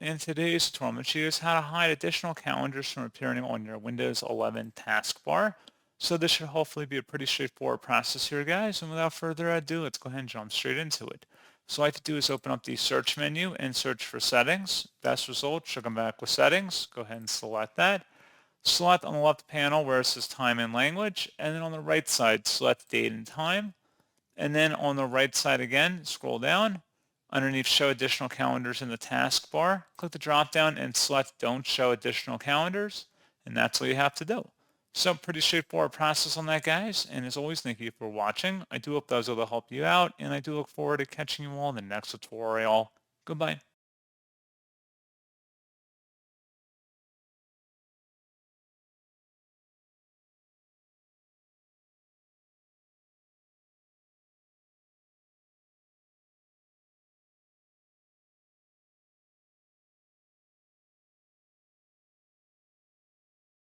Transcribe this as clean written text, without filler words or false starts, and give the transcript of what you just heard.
In today's tutorial, I'm going to show you guys how to hide additional calendars from appearing on your Windows 11 taskbar. So this should hopefully be a pretty straightforward process here, guys. And without further ado, let's go ahead and jump straight into it. So what I have to do is open up the search menu and search for settings. Best result should come back with settings. Go ahead and select that. Select on the left panel where it says time and language. And then on the right side, select date and time. And then on the right side again, scroll down. Underneath Show Additional Calendars in the taskbar, click the drop down and select Don't Show Additional Calendars, and that's all you have to do. So pretty straightforward process on that, guys. And as always, thank you for watching. I do hope that was able to help you out, and I do look forward to catching you all in the next tutorial. Goodbye.